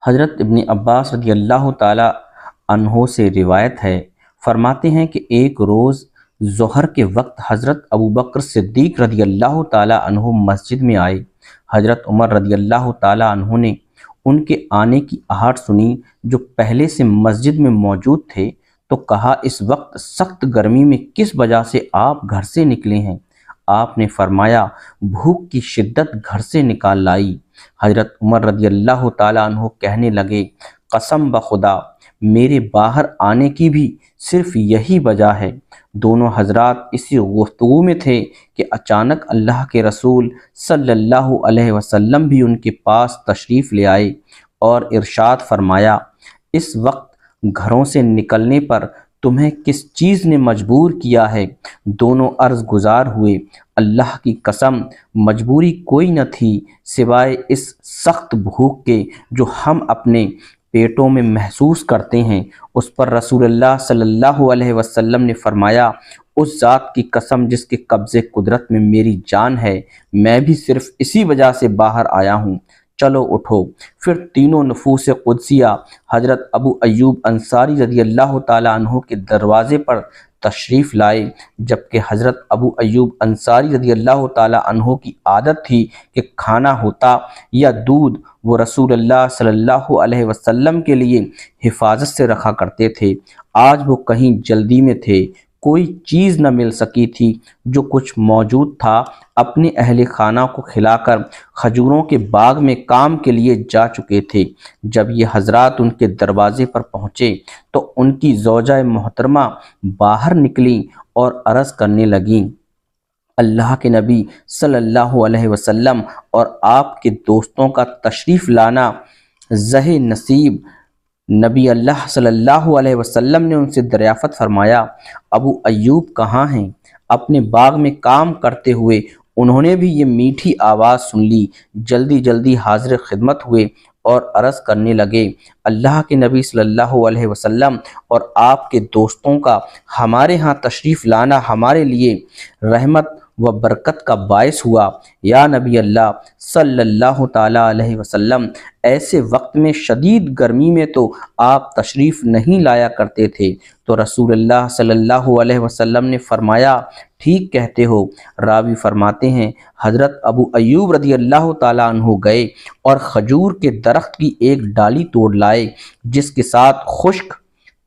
حضرت ابن عباس رضی اللہ تعالی عنہ سے روایت ہے، فرماتے ہیں کہ ایک روز ظہر کے وقت حضرت ابوبکر صدیق رضی اللہ تعالی عنہ مسجد میں آئے۔ حضرت عمر رضی اللہ تعالی عنہ نے ان کے آنے کی آہٹ سنی، جو پہلے سے مسجد میں موجود تھے، تو کہا اس وقت سخت گرمی میں کس وجہ سے آپ گھر سے نکلے ہیں؟ آپ نے فرمایا بھوک کی شدت گھر سے نکال لائی۔ حضرت عمر رضی اللہ تعالیٰ عنہ کہنے لگے قسم بخدا میرے باہر آنے کی بھی صرف یہی وجہ ہے۔ دونوں حضرات اسی گفتگو میں تھے کہ اچانک اللہ کے رسول صلی اللہ علیہ وسلم بھی ان کے پاس تشریف لے آئے اور ارشاد فرمایا اس وقت گھروں سے نکلنے پر تمہیں کس چیز نے مجبور کیا ہے؟ دونوں عرض گزار ہوئے اللہ کی قسم مجبوری کوئی نہ تھی سوائے اس سخت بھوک کے جو ہم اپنے پیٹوں میں محسوس کرتے ہیں۔ اس پر رسول اللہ صلی اللہ علیہ وسلم نے فرمایا اس ذات کی قسم جس کے قبضے قدرت میں میری جان ہے، میں بھی صرف اسی وجہ سے باہر آیا ہوں، چلو اٹھو۔ پھر تینوں نفوس قدسیہ حضرت ابو ایوب انصاری رضی اللہ تعالیٰ عنہ کے دروازے پر تشریف لائے، جبکہ حضرت ابو ایوب انصاری رضی اللہ تعالیٰ عنہ کی عادت تھی کہ کھانا ہوتا یا دودھ وہ رسول اللہ صلی اللہ علیہ وسلم کے لیے حفاظت سے رکھا کرتے تھے۔ آج وہ کہیں جلدی میں تھے، کوئی چیز نہ مل سکی تھی، جو کچھ موجود تھا اپنے اہل خانہ کو کھلا کر کھجوروں کے باغ میں کام کے لیے جا چکے تھے۔ جب یہ حضرات ان کے دروازے پر پہنچے تو ان کی زوجہ محترمہ باہر نکلیں اور عرض کرنے لگیں اللہ کے نبی صلی اللہ علیہ وسلم اور آپ کے دوستوں کا تشریف لانا زہ نصیب۔ نبی اللہ صلی اللہ علیہ وسلم نے ان سے دریافت فرمایا ابو ایوب کہاں ہیں؟ اپنے باغ میں کام کرتے ہوئے انہوں نے بھی یہ میٹھی آواز سن لی، جلدی جلدی حاضر خدمت ہوئے اور عرض کرنے لگے اللہ کے نبی صلی اللہ علیہ وسلم اور آپ کے دوستوں کا ہمارے ہاں تشریف لانا ہمارے لیے رحمت و برکت کا باعث ہوا۔ یا نبی اللہ صلی اللہ تعالیٰ علیہ وسلم ایسے وقت میں شدید گرمی میں تو آپ تشریف نہیں لایا کرتے تھے۔ تو رسول اللہ صلی اللہ علیہ وسلم نے فرمایا ٹھیک کہتے ہو۔ راوی فرماتے ہیں حضرت ابو ایوب رضی اللہ تعالیٰ عنہ گئے اور کھجور کے درخت کی ایک ڈالی توڑ لائے جس کے ساتھ خشک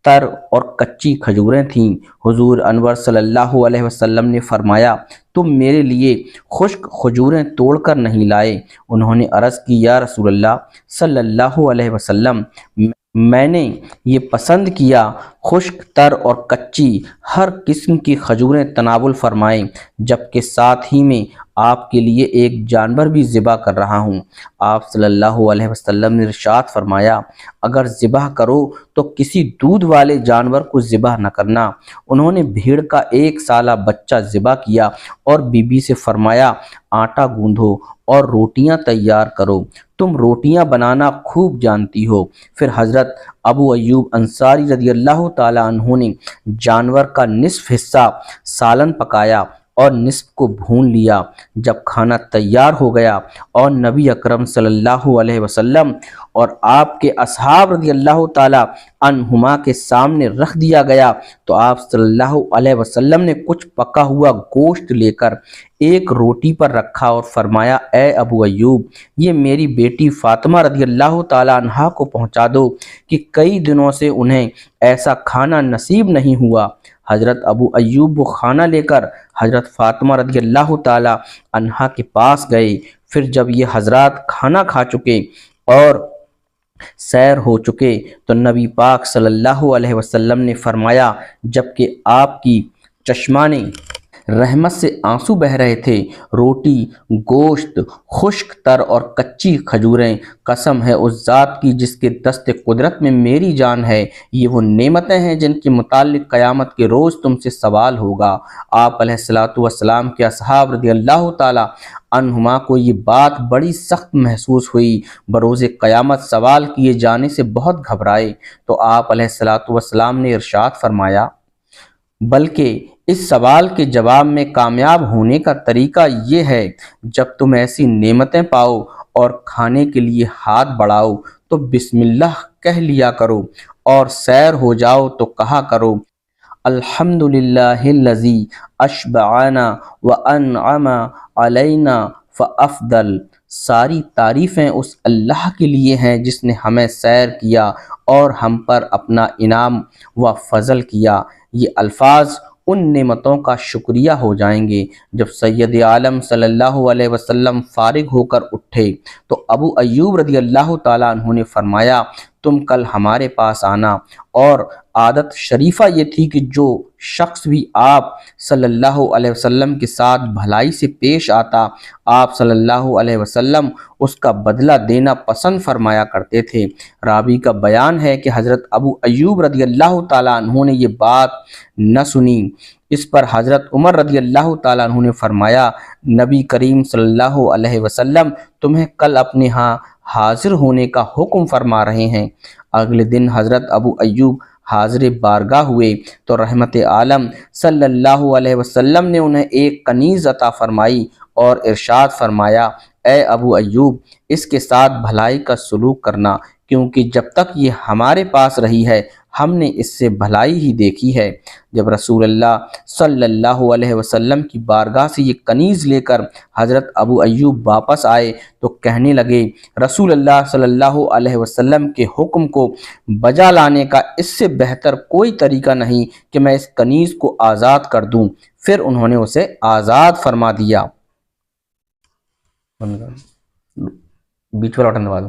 تر اور کچی کھجوریں تھیں۔ حضور انور صلی اللہ علیہ وسلم نے فرمایا تم میرے لیے خشک کھجوریں توڑ کر نہیں لائے؟ انہوں نے عرض کی یا رسول اللہ صلی اللہ علیہ وسلم میں نے یہ پسند کیا خشک تر اور کچی ہر قسم کی کھجوریں تناول فرمائیں، جبکہ ساتھ ہی میں آپ کے لیے ایک جانور بھی ذبح کر رہا ہوں۔ آپ صلی اللہ علیہ وسلم نے ارشاد فرمایا اگر ذبح کرو تو کسی دودھ والے جانور کو ذبح نہ کرنا۔ انہوں نے بھیڑ کا 1 سالہ بچہ ذبح کیا اور بی بی سے فرمایا آٹا گوندھو اور روٹیاں تیار کرو، تم روٹیاں بنانا خوب جانتی ہو۔ پھر حضرت ابو ایوب انصاری رضی اللہ تعالیٰ عنہ نے جانور کا نصف حصہ سالن پکایا اور نصف کو بھون لیا۔ جب کھانا تیار ہو گیا اور نبی اکرم صلی اللہ علیہ وسلم اور آپ کے اصحاب رضی اللہ تعالیٰ عنہما کے سامنے رکھ دیا گیا تو آپ صلی اللہ علیہ وسلم نے کچھ پکا ہوا گوشت لے کر ایک روٹی پر رکھا اور فرمایا اے ابو ایوب یہ میری بیٹی فاطمہ رضی اللہ تعالیٰ عنہا کو پہنچا دو کہ کئی دنوں سے انہیں ایسا کھانا نصیب نہیں ہوا۔ حضرت ابو ایوب وہ کھانا لے کر حضرت فاطمہ رضی اللہ تعالیٰ عنہا کے پاس گئے۔ پھر جب یہ حضرات کھانا کھا چکے اور سیر ہو چکے تو نبی پاک صلی اللہ علیہ وسلم نے فرمایا جبکہ آپ کی چشمان رحمت سے آنسو بہہ رہے تھے روٹی، گوشت، خشک تر اور کچی کھجوریں، قسم ہے اس ذات کی جس کے دست قدرت میں میری جان ہے، یہ وہ نعمتیں ہیں جن کے متعلق قیامت کے روز تم سے سوال ہوگا۔ آپ علیہ الصلوۃ والسلام کے اصحاب رضی اللہ تعالیٰ عنہما کو یہ بات بڑی سخت محسوس ہوئی، بروز قیامت سوال کیے جانے سے بہت گھبرائے۔ تو آپ علیہ الصلوۃ والسلام نے ارشاد فرمایا بلکہ اس سوال کے جواب میں کامیاب ہونے کا طریقہ یہ ہے جب تم ایسی نعمتیں پاؤ اور کھانے کے لیے ہاتھ بڑھاؤ تو بسم اللہ کہہ لیا کرو، اور سیر ہو جاؤ تو کہا کرو الحمدللہ الذی اشبعنا وانعم علینا فافضل۔ ساری تعریفیں اس اللہ کے لیے ہیں جس نے ہمیں سیر کیا اور ہم پر اپنا انعام و فضل کیا۔ یہ الفاظ ان نعمتوں کا شکریہ ہو جائیں گے۔ جب سید عالم صلی اللہ علیہ وسلم فارغ ہو کر اٹھے تو ابو ایوب رضی اللہ تعالیٰ عنہ نے فرمایا تم کل ہمارے پاس آنا، اور عادت شریفہ یہ تھی کہ جو شخص بھی آپ صلی اللہ علیہ وسلم کے ساتھ بھلائی سے پیش آتا، آپ صلی اللہ علیہ وسلم اس کا بدلہ دینا پسند فرمایا کرتے تھے۔ راوی کا بیان ہے کہ حضرت ابو ایوب رضی اللہ تعالیٰ عنہ نے یہ بات نہ سنی۔ اس پر حضرت عمر رضی اللہ تعالیٰ عنہ نے فرمایا نبی کریم صلی اللہ علیہ وسلم تمہیں کل اپنے ہاں حاضر ہونے کا حکم فرما رہے ہیں۔ اگلے دن حضرت ابو ایوب حاضر بارگاہ ہوئے تو رحمت عالم صلی اللہ علیہ وسلم نے انہیں ایک کنیز عطا فرمائی اور ارشاد فرمایا اے ابو ایوب اس کے ساتھ بھلائی کا سلوک کرنا، کیونکہ جب تک یہ ہمارے پاس رہی ہے ہم نے اس سے بھلائی ہی دیکھی ہے۔ جب رسول اللہ صلی اللہ علیہ وسلم کی بارگاہ سے یہ کنیز لے کر حضرت ابو ایوب واپس آئے تو کہنے لگے رسول اللہ صلی اللہ علیہ وسلم کے حکم کو بجا لانے کا اس سے بہتر کوئی طریقہ نہیں کہ میں اس کنیز کو آزاد کر دوں۔ پھر انہوں نے اسے آزاد فرما دیا۔ بیچ والا بٹن دبا دو۔